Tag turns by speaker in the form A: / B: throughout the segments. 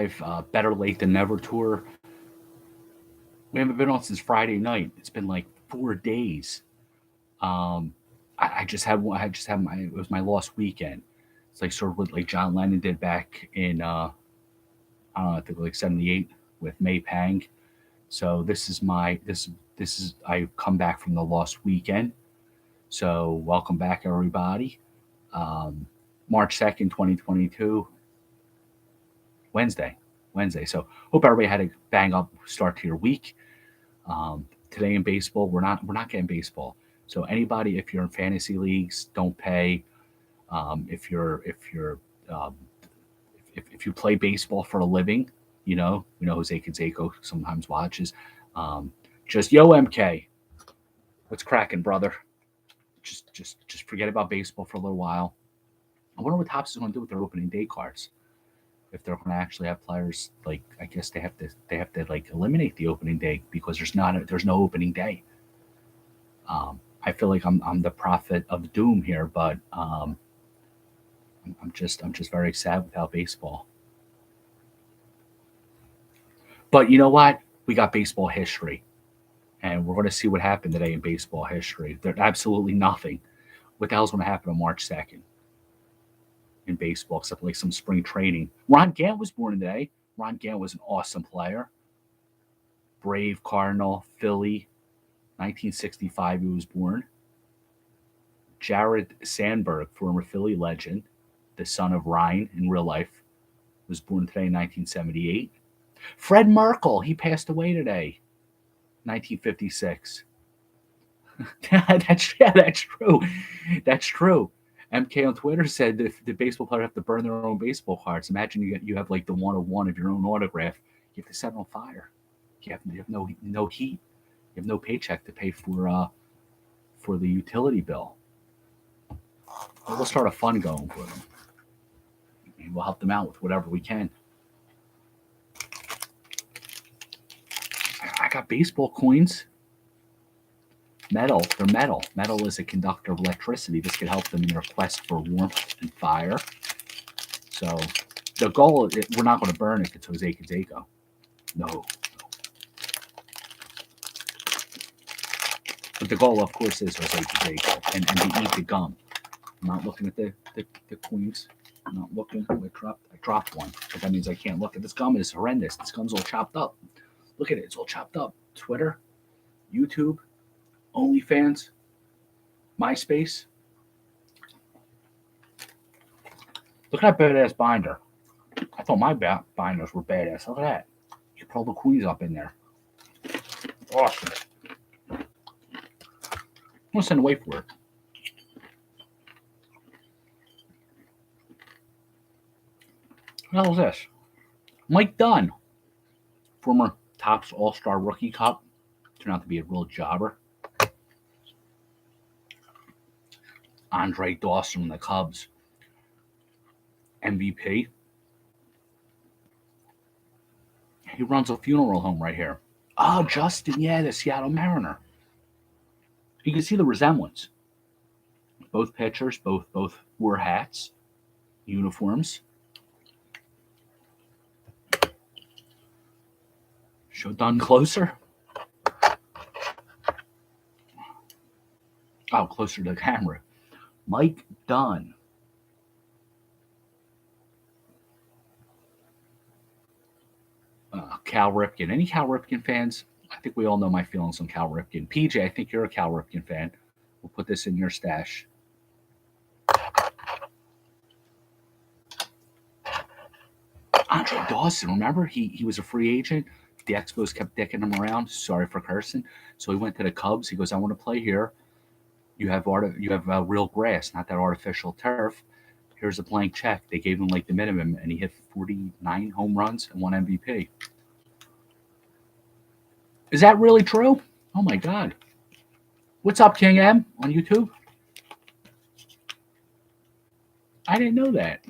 A: Better Late Than Never tour. We haven't been on since Friday night. It's been like 4 days. Um, I just had one. I just had my. It was my lost weekend. It's like sort of what like John Lennon did back in I don't know, I think like '78 with May Pang. So this is I've come back from the lost weekend. So welcome back everybody. Um, March 2nd, 2022, Wednesday. Wednesday. So hope everybody had a bang up start to your week. Um, Today in baseball, we're not getting baseball. So anybody, if you're in fantasy leagues, don't pay. If you're um, if you play baseball for a living, Jose Canseco sometimes watches. Um, just yo MK, what's cracking, brother? Just forget about baseball for a little while. I wonder what Tops is going to do with their opening day cards. If they're going to actually have players like, I guess they have to like eliminate the opening day because there's no opening day. I feel like I'm the prophet of doom here, but I'm just very sad without baseball. But you know what? We got baseball history, and we're going to see what happened today in baseball history. There's absolutely nothing. What the hell's going to happen on March 2nd in baseball except like some spring training? Ron Gant was born today. Ron Gant was an awesome player. Brave, Cardinal, Philly, 1965 he was born. Jared Sandberg, former Philly legend, the son of Ryan in real life, was born today in 1978. Fred Merkel, he passed away today, 1956. That's true. That's true. MK on Twitter said if the baseball player have to burn their own baseball cards, imagine you have like the 101 of your own autograph. You have to set it on fire. You have no heat. You have no paycheck to pay for the utility bill. We'll start a fund going for them. And we'll help them out with whatever we can. I got baseball coins. Metal. They're metal. Metal is a conductor of electricity. This could help them in their quest for warmth and fire. So the goal, we're not going to burn it. It's Jose Canseco. No. But the goal, of course, is Jose Canseco and to eat the gum. I'm not looking at the queens. I'm not looking. I dropped one. But that means I can't look at this gum. Is horrendous. This gum's all chopped up. Look at it. It's all chopped up. Twitter, YouTube, OnlyFans, MySpace. Look at that badass binder. I thought my binders were badass. Look at that. You can put all the queens up in there. Awesome. I'm going to send away for it. What the hell is this? Mike Dunn, former Topps All-Star Rookie Cup. Turned out to be a real jobber. Andre Dawson from the Cubs, MVP. He runs a funeral home right here. Oh, Justin, yeah, the Seattle Mariner. You can see the resemblance. Both pitchers, both wore hats, uniforms. Show Dunn closer. Oh, closer to the camera. Mike Dunn. Cal Ripken. Any Cal Ripken fans? I think we all know my feelings on Cal Ripken. PJ, I think you're a Cal Ripken fan. We'll put this in your stash. Andre Dawson, remember? He was a free agent. The Expos kept dicking him around. Sorry for cursing. So he went to the Cubs. He goes, I want to play here. You have real grass, not that artificial turf. Here's a blank check. They gave him like the minimum, and he hit 49 home runs and won MVP. Is that really true? Oh my God. What's up, King M on YouTube? I didn't know that.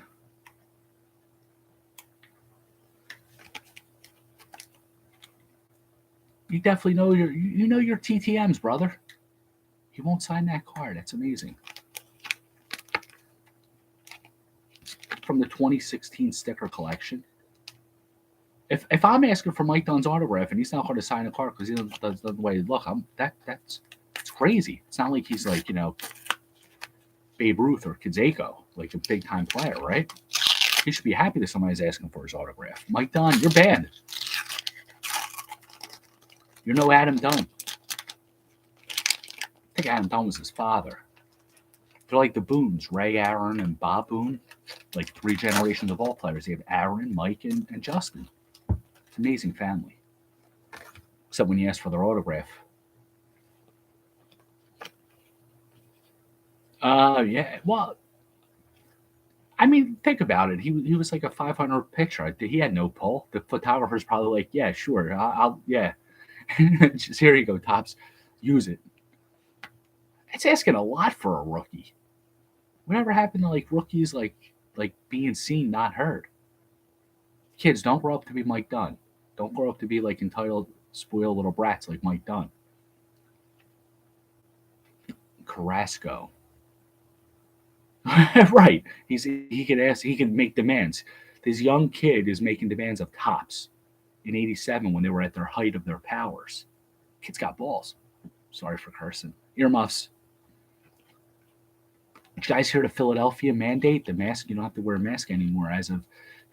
A: You definitely know your TTMs, brother. He won't sign that card. That's amazing. From the 2016 sticker collection. If I'm asking for Mike Dunn's autograph and he's not going to sign a card because he doesn't the way he look, that's crazy. It's not like he's like Babe Ruth or Canseco, like a big time player, right? He should be happy that somebody's asking for his autograph. Mike Dunn, you're banned. You're no Adam Dunn. I think Adam Dunn was his father. They're like the Boones, Ray Aaron and Bob Boone, like 3 generations of ball players. They have Aaron, Mike, and Justin. It's an amazing family. Except when you ask for their autograph. Yeah. Well, I mean, think about it. He was like a 500 picture. He had no pull. The photographer's probably like, yeah, sure, I'll yeah. Just, here you go, Tops. Use it. It's asking a lot for a rookie. Whatever happened to like rookies like being seen, not heard? Kids, don't grow up to be Mike Dunn. Don't grow up to be like entitled, spoiled little brats like Mike Dunn. Carrasco. Right. He can ask. He can make demands. This young kid is making demands of Tops in '87 when they were at their height of their powers. Kid's got balls. Sorry for cursing. Earmuffs. Did you guys hear the Philadelphia mandate? The mask. You don't have to wear a mask anymore as of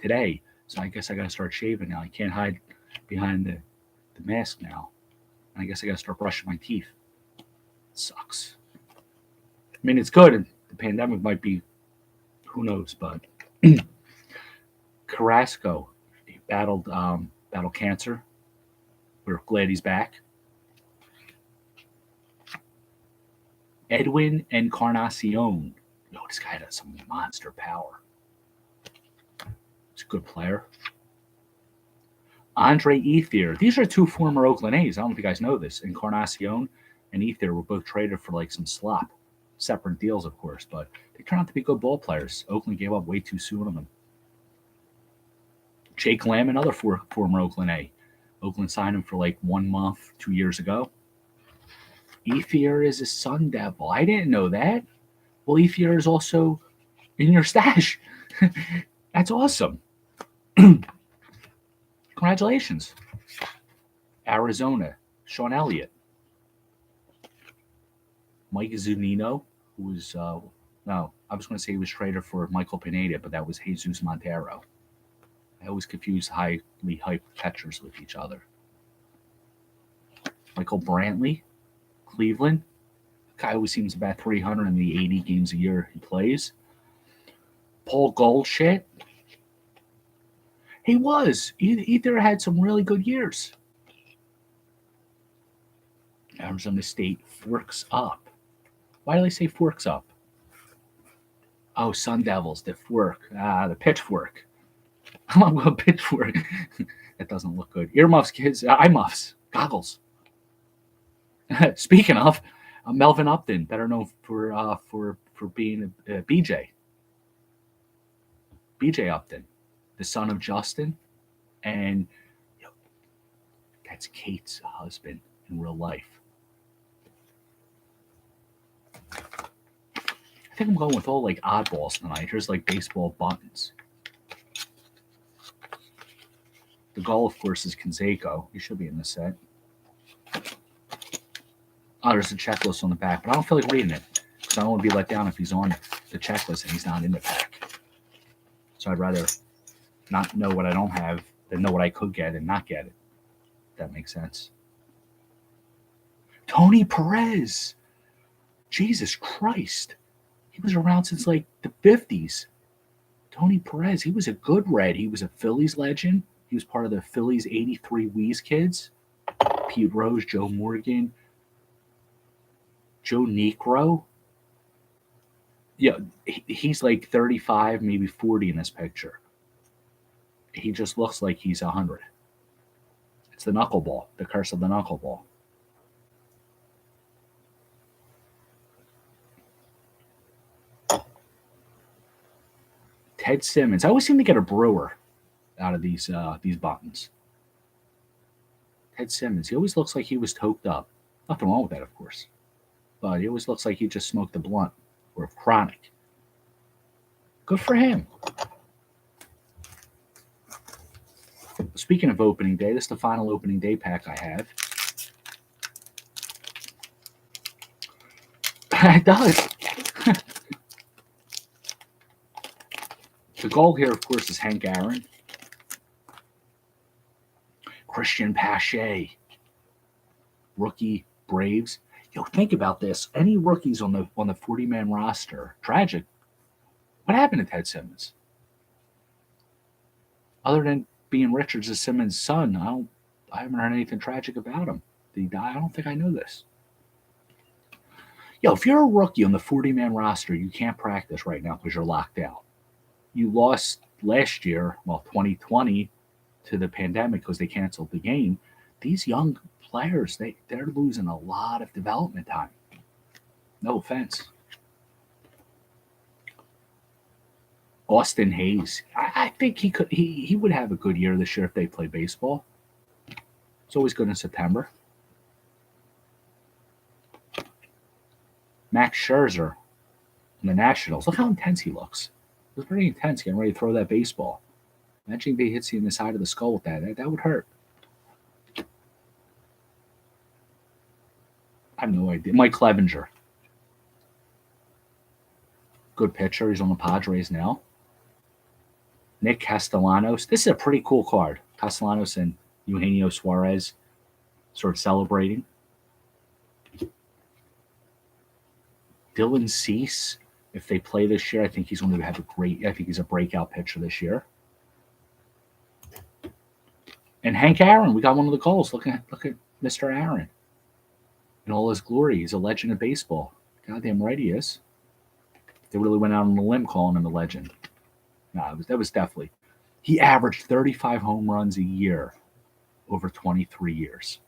A: today. So I guess I got to start shaving now. I can't hide behind the mask now. And I guess I got to start brushing my teeth. It sucks. I mean, it's good. The pandemic might be, who knows, but Carrasco, he battled cancer. We're glad he's back. Edwin Encarnacion. Yo, this guy has some monster power. He's a good player. Andre Ethier. These are 2 former Oakland A's. I don't know if you guys know this. Encarnacion and Ethier were both traded for like some slop. Separate deals, of course, but they turned out to be good ball players. Oakland gave up way too soon on them. Jake Lamb, another former Oakland A. Oakland signed him for like 1 month 2 years ago. Ethier is a Sun Devil. I didn't know that. Well, Ethier is also in your stash. That's awesome. Congratulations. Arizona, Sean Elliott. Mike Zunino, who was, no, I was going to say he was traded for Michael Pineda, but that was Jesus Montero. I always confuse highly hyped catchers with each other. Michael Brantley, Cleveland. Guy always seems about 300 in the 80 games a year he plays. Paul Goldschmidt. He was. Ether had some really good years. Arizona State forks up. Why do they say forks up? Oh, Sun Devils, the fork. The pitchfork. I'm going pitchfork. That doesn't look good. Earmuffs, kids. Eye muffs. Goggles. Speaking of, Melvin Upton, better known for being a BJ. BJ Upton, the son of Justin, and that's Kate's husband in real life. I think I'm going with all like oddballs tonight. Here's like baseball buttons. The goal, of course, is Canseco. He should be in this set. Oh, there's a checklist on the back, but I don't feel like reading it because I don't want to be let down if he's on the checklist and he's not in the pack. So I'd rather not know what I don't have than know what I could get and not get it. If that makes sense. Tony Perez. Jesus Christ. He was around since like the 50s. Tony Perez, he was a good Red. He was a Phillies legend. He was part of the Phillies 83 Wheeze kids. Pete Rose, Joe Morgan, Joe Negro. Yeah, he's like 35, maybe 40 in this picture. He just looks like he's 100. It's the knuckleball, the curse of the knuckleball. Ted Simmons. I always seem to get a Brewer out of these buttons. Ted Simmons. He always looks like he was toked up. Nothing wrong with that, of course. But he always looks like he just smoked a blunt or chronic. Good for him. Speaking of opening day, this is the final opening day pack I have. It does. The goal here, of course, is Hank Aaron. Christian Pache, rookie Braves. Yo, think about this. Any rookies on the 40-man roster? Tragic. What happened to Ted Simmons? Other than being Richards' Simmons' son, I haven't heard anything tragic about him. Did he die? I don't think I know this. Yo, if you're a rookie on the 40-man roster, you can't practice right now because you're locked out. You lost last year, 2020, to the pandemic because they canceled the game. These young players, they're losing a lot of development time. No offense. Austin Hayes. I think he would have a good year this year if they play baseball. It's always good in September. Max Scherzer in the Nationals. Look how intense he looks. It was very intense getting ready to throw that baseball. Imagine if he hits you in the side of the skull with that. That would hurt. I have no idea. Mike Clevenger. Good pitcher. He's on the Padres now. Nick Castellanos. This is a pretty cool card. Castellanos and Eugenio Suarez sort of celebrating. Dylan Cease. If they play this year, I think he's going to have I think he's a breakout pitcher this year. And Hank Aaron. We got one of the goals. Look at Mr. Aaron in all his glory. He's a legend of baseball. Goddamn right he is. They really went out on a limb calling him a legend. No, that was definitely. He averaged 35 home runs a year over 23 years.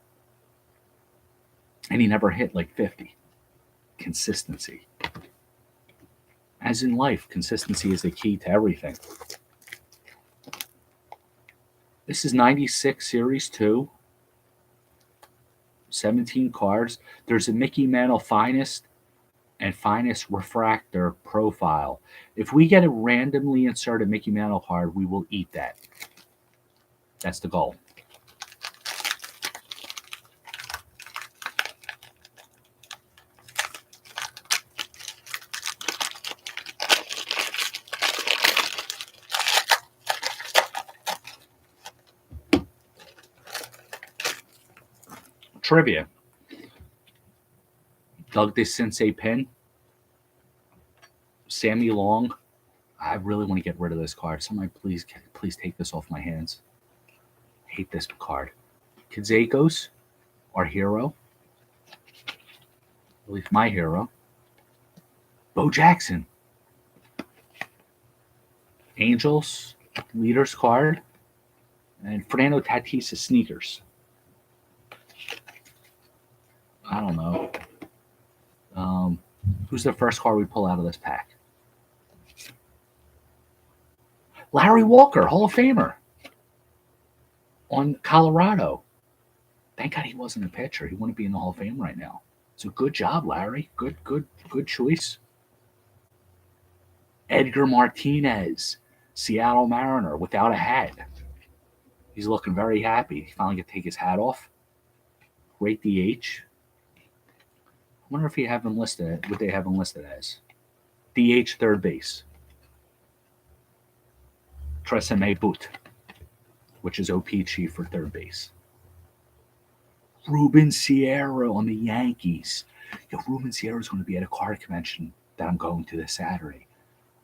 A: And he never hit like 50. Consistency. As in life, consistency is the key to everything. This is 96 Series 2. 17 cards. There's a Mickey Mantle Finest and Finest Refractor Profile. If we get a randomly inserted Mickey Mantle card, we will eat that. That's the goal. Trivia. Doug DeCinces pin. Sammy Long. I really want to get rid of this card. Somebody please take this off my hands. I hate this card. Kazakos, our hero. At least my hero. Bo Jackson. Angels, leaders card. And Fernando Tatis sneakers. I don't know. Who's the first card we pull out of this pack? Larry Walker, Hall of Famer. On Colorado. Thank God he wasn't a pitcher. He wouldn't be in the Hall of Fame right now. So good job, Larry. Good choice. Edgar Martinez, Seattle Mariner, without a hat. He's looking very happy. He finally get to take his hat off. Great DH. I wonder if you have him listed. What they have him listed as? DH third base. Tresemme Boot, which is OPG for third base. Ruben Sierra on the Yankees. Yo, Ruben Sierra is going to be at a card convention that I'm going to this Saturday.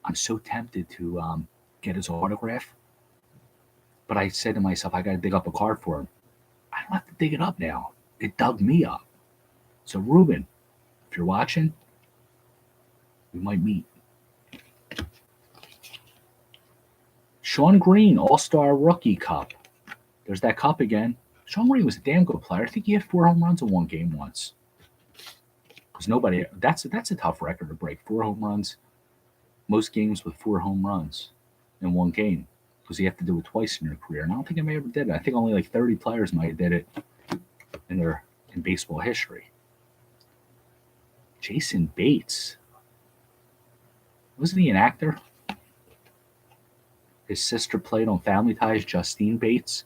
A: I'm so tempted to get his autograph. But I said to myself, I got to dig up a card for him. I don't have to dig it up now. It dug me up. So, Ruben, if you're watching, we might meet. Sean Green, All-Star Rookie Cup. There's that cup again. Sean Green was a damn good player. I think he had 4 home runs in one game once. Because nobody, that's a tough record to break. 4 home runs. Most games with 4 home runs in one game. Because you have to do it twice in your career. And I don't think I ever did it. I think only like 30 players might have did it in baseball history. Jason Bates. Wasn't he an actor? His sister played on Family Ties, Justine Bates.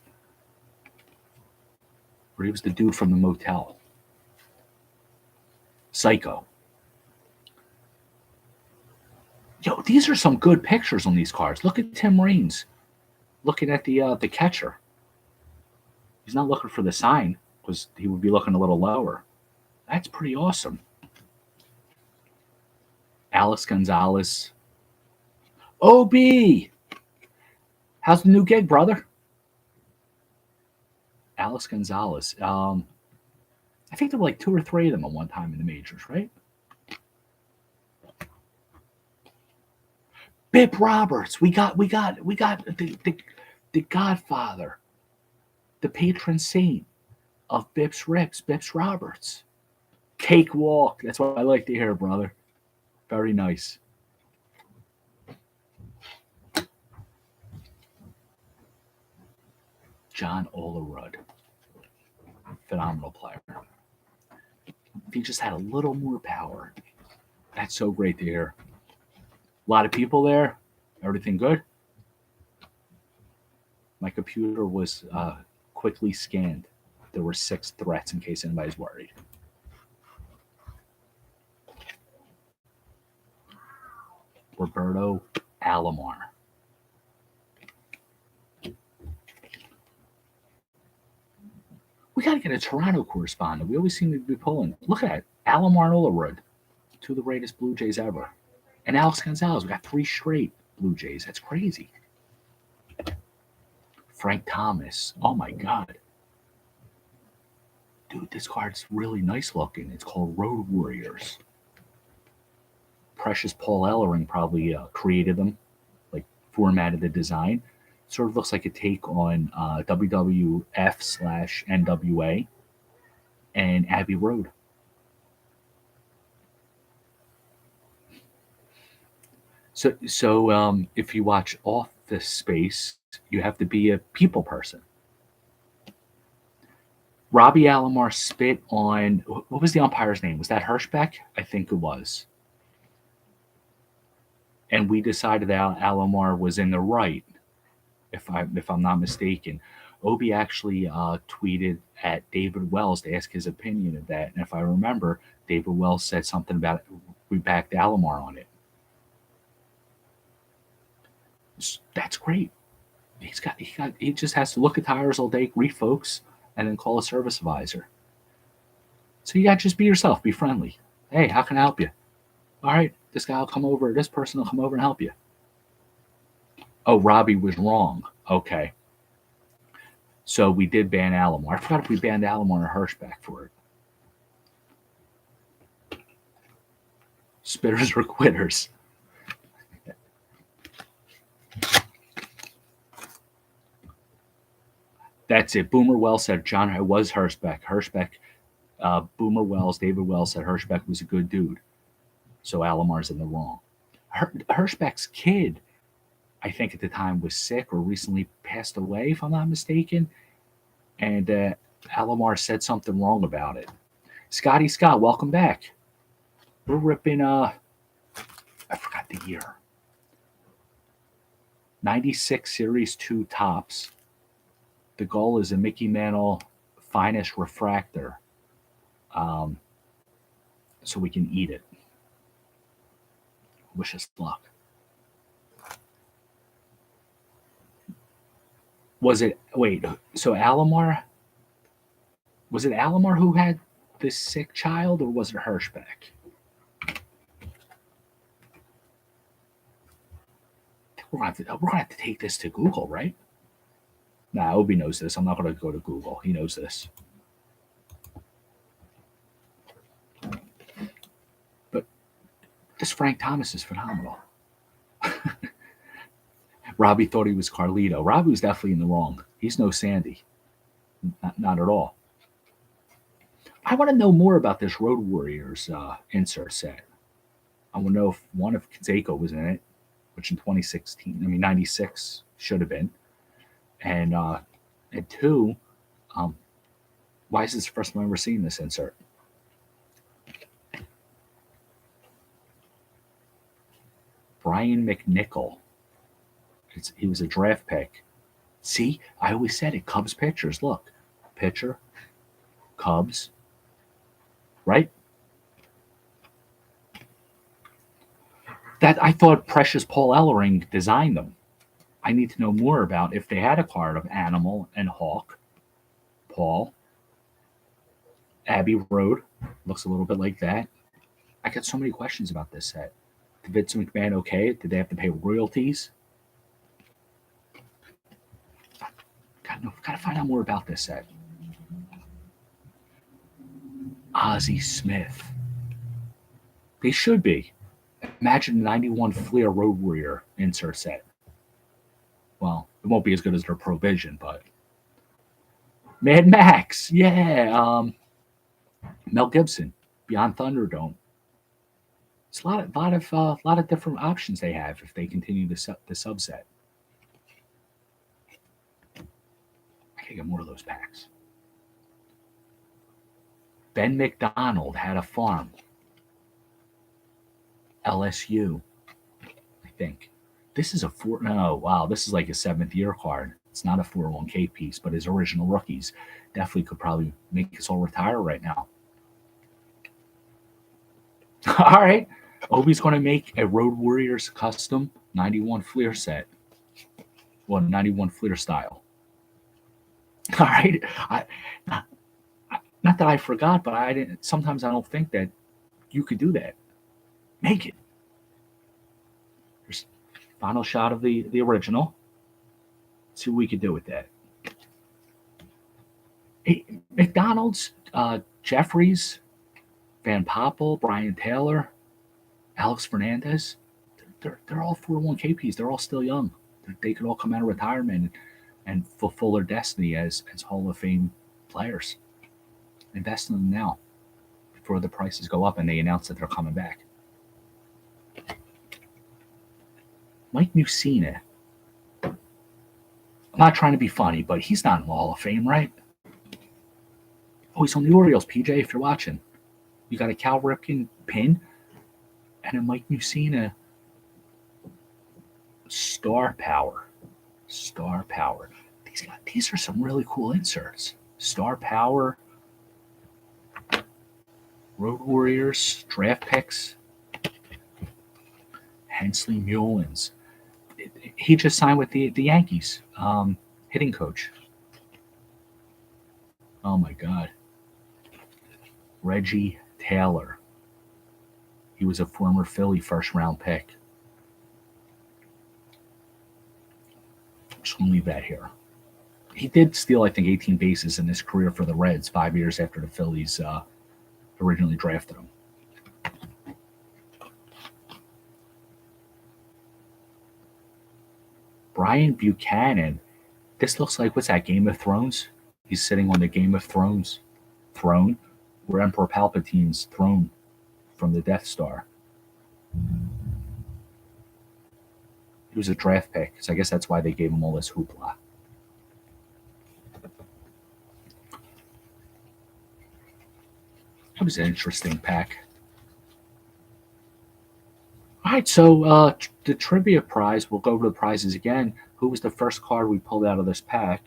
A: Or he was the dude from the motel. Psycho. Yo, these are some good pictures on these cards. Look at Tim Raines looking at the catcher. He's not looking for the sign because he would be looking a little lower. That's pretty awesome. Alex Gonzalez. OB! How's the new gig, brother? Alex Gonzalez. I think there were like 2 or 3 of them at one time in the majors, right? Bip Roberts. We got the godfather, the patron saint of BpsRps, Bips Roberts. Cakewalk. That's what I like to hear, brother. Very nice. John Olerud. Phenomenal player. If he just had a little more power. That's so great to hear. A lot of people there. Everything good? My computer was quickly scanned. There were 6 threats in case anybody's worried. Roberto Alomar. We got to get a Toronto correspondent. We always seem to be pulling. Look at it. Alomar and Olerud, 2 of the greatest Blue Jays ever. And Alex Gonzalez. We got 3 straight Blue Jays. That's crazy. Frank Thomas. Oh, my God. Dude, this card's really nice looking. It's called Road Warriors. Precious Paul Ellering probably created them, like formatted the design. Sort of looks like a take on WWF/NWA and Abbey Road. So if you watch Office Space, you have to be a people person. Robbie Alomar spit on, what was the umpire's name? Was that Hirschbeck? I think it was. And we decided that Alomar was in the right, if I'm not mistaken. Obi actually tweeted at David Wells to ask his opinion of that. And if I remember, David Wells said something about it. We backed Alomar on it. That's great. He just has to look at tires all day, greet folks, and then call a service advisor. So you got to just be yourself, be friendly. Hey, how can I help you? All right, this guy will come over, this person will come over and help you. Oh, Robbie was wrong. Okay. So we did ban Alomar. I forgot if we banned Alomar or Hirschbeck for it. Spitters or quitters. That's it. Boomer Wells said John it was Hirschbeck. Boomer Wells, David Wells said Hirschbeck was a good dude. So Alomar's in the wrong. Hirschbeck's kid, I think at the time, was sick or recently passed away, if I'm not mistaken. And Alomar said something wrong about it. Scotty Scott, welcome back. We're ripping, I forgot the year. 96 Series 2 tops. The goal is a Mickey Mantle finest refractor, so we can eat it. Wish us luck. So Alomar, was it Alomar who had this sick child, or was it Hirschbeck? We're gonna have to take this to Google, right? Nah, Obi knows this. I'm not going to go to Google. He knows this. But this Frank Thomas is phenomenal. Robbie thought he was Carlito. Robbie was definitely in the wrong. He's no Sandy. Not at all. I want to know more about this Road Warriors insert set. I want to know if one of Kanzako was in it, which in 96 should have been. And 2, why is this the first time I've ever seen this insert? Brian McNichol. He was a draft pick. See, I always said it. Cubs pitchers. Look, pitcher, Cubs, right? That I thought Precious Paul Ellering designed them. I need to know more about if they had a card of Animal and Hawk, Paul, Abbey Road. Looks a little bit like that. I got so many questions about this set. Did Vince McMahon okay? Did they have to pay royalties? Gotta find out more about this set. Ozzie Smith. They should be. Imagine 91 Fleer Road Warrior insert set. Well, it won't be as good as their Provision, but Mad Max, yeah. Mel Gibson, Beyond Thunderdome. It's a lot of different options they have if they continue the subset. I can get more of those packs. Ben McDonald had a farm. LSU, I think. This is a this is like a 7th year card. It's not a 401k piece, but his original rookies definitely could probably make us all retire right now. All right. Obi's going to make a Road Warriors custom 91 Fleer set. Well, 91 Fleer style. All right. Not that I forgot, but I didn't. Sometimes I don't think that you could do that. Make it. Here's final shot of the original. Let's see what we could do with that. Hey, McDonald's, Jeffries, Van Poppel, Brian Taylor, Alex Fernandez. They're all 401k Ps. They're all still young. They could all come out of retirement and fulfill their destiny as Hall of Fame players. Invest in them now before the prices go up and they announce that they're coming back. Mike Mussina. I'm not trying to be funny, but he's not in the Hall of Fame, right? Oh, he's on the Orioles, PJ, if you're watching. You got a Cal Ripken pin and a Mike Mussina Star Power. Star Power. These are some really cool inserts. Star Power, Road Warriors, draft picks, Hensley Mullins. He just signed with the Yankees, hitting coach. Oh my God. Reggie Taylor. He was a former Philly first-round pick. I'm just going to leave that here. He did steal, I think, 18 bases in his career for the Reds 5 years after the Phillies originally drafted him. Brian Buchanan. This looks like, what's that, Game of Thrones? He's sitting on the Game of Thrones throne, where Emperor Palpatine's throne from the Death Star. He was a draft pick, so I guess that's why they gave him all this hoopla. That was an interesting pack. All right, so the trivia prize, we'll go over the prizes again. Who was the first card we pulled out of this pack?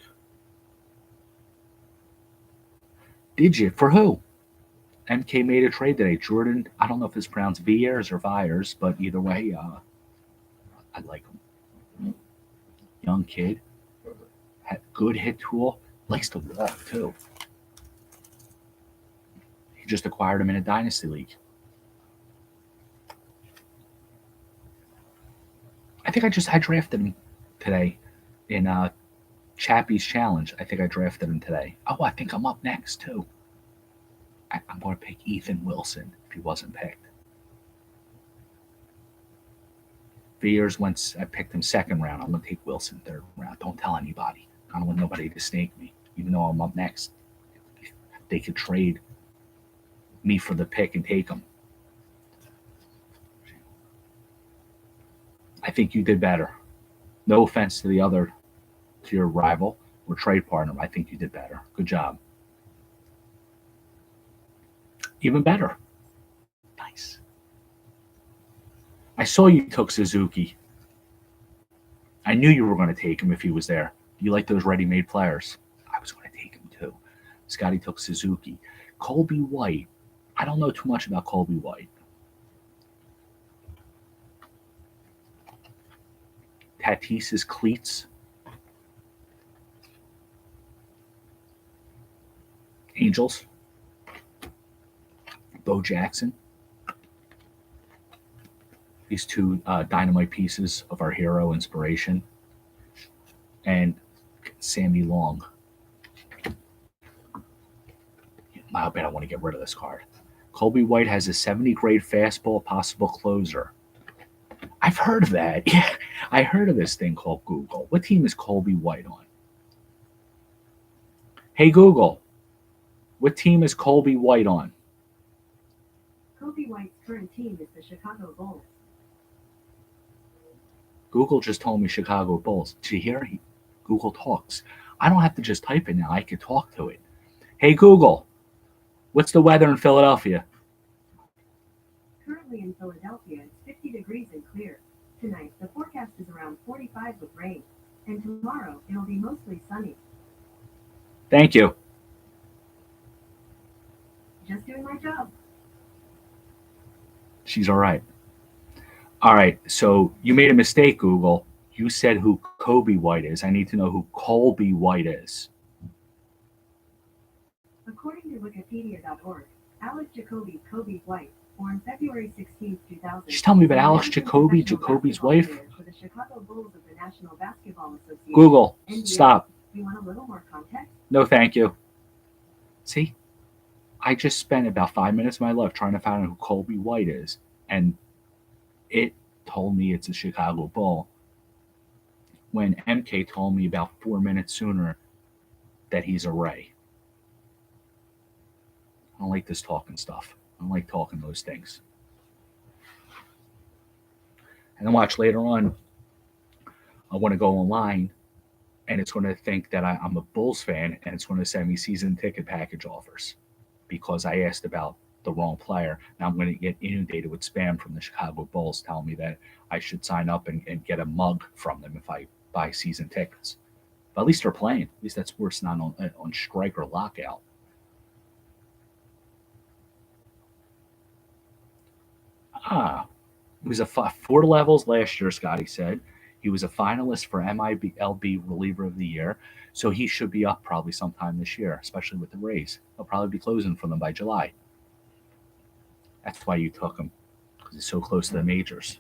A: Did you? For who? MK made a trade today. Jordan, I don't know if it's pronounced Viers or Viers, but either way, I like him. Young kid. Had good hit tool. Likes to walk, too. He just acquired him in a Dynasty League. I think I drafted him today in Chappie's Challenge. I think I drafted him today. Oh, I think I'm up next, too. I'm going to pick Ethan Wilson if he wasn't picked. Viers I picked him 2nd round. I'm going to take Wilson 3rd round. Don't tell anybody. I don't want nobody to snake me, even though I'm up next. They could trade me for the pick and take him. I think you did better. No offense to your rival or trade partner. I think you did better. Good job. Even better. Nice. I saw you took Suzuki. I knew you were going to take him if he was there. You like those ready-made players. I was going to take him too. Scotty took Suzuki. Colby White. I don't know too much about Colby White. Tatis's cleats. Angels. Bo Jackson. These two dynamite pieces of our hero inspiration. And Sammy Long. I bet I want to get rid of this card. Colby White has a 70 grade fastball, possible closer. I've heard of that. Yeah, I heard of this thing called Google. What team is Colby White on? Hey, Google, what team is Colby White on?
B: Colby White's current team is the Chicago Bulls.
A: Google just told me Chicago Bulls. Did you hear? Google talks. I don't have to just type it now. I can talk to it. Hey, Google, what's the weather in Philadelphia?
B: Currently in Philadelphia, it's 50 degrees and clear. Tonight, the forecast is around 45 with rain. And tomorrow, it'll be mostly sunny.
A: Thank you.
B: Just doing my job.
A: She's all right. All right, so you made a mistake, Google. You said who Colby White is. I need to know who Colby White is.
B: According to Wikipedia.org, Alex Jacoby Colby White, born February 16, 2000.
A: She's telling me about Alex Jacoby, Jacoby's wife.
B: For the Chicago Bulls of the National Basketball Association.
A: Google, stop.
B: You want a little more context?
A: No, thank you. See, I just spent about 5 minutes of my life trying to find out who Colby White is, and it told me it's a Chicago Bull, when MK told me about 4 minutes sooner that he's a Ray. I don't like this talking stuff. I don't like talking those things. And then watch later on, I want to go online, and it's going to think that I'm a Bulls fan, and it's going to send me season ticket package offers because I asked about the wrong player. Now I'm going to get inundated with spam from the Chicago Bulls telling me that I should sign up and get a mug from them if I buy season tickets. But at least they're playing. At least that sport's not on strike or lockout. He was a 4 levels last year, Scotty said. He was a finalist for MILB Reliever of the Year, so he should be up probably sometime this year, especially with the Rays. He'll probably be closing for them by July. That's why you took him, because he's so close to the majors.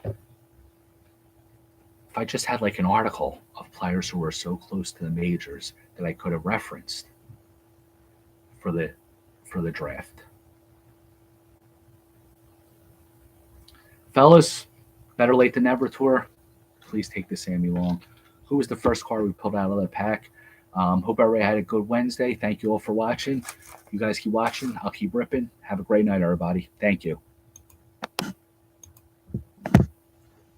A: If I just had like an article of players who were so close to the majors that I could have referenced for the draft. Fellas, better late than never tour. Please take the Sammy Long. Who was the first card we pulled out of the pack? Hope everybody had a good Wednesday. Thank you all for watching. You guys keep watching. I'll keep ripping. Have a great night, everybody. Thank you.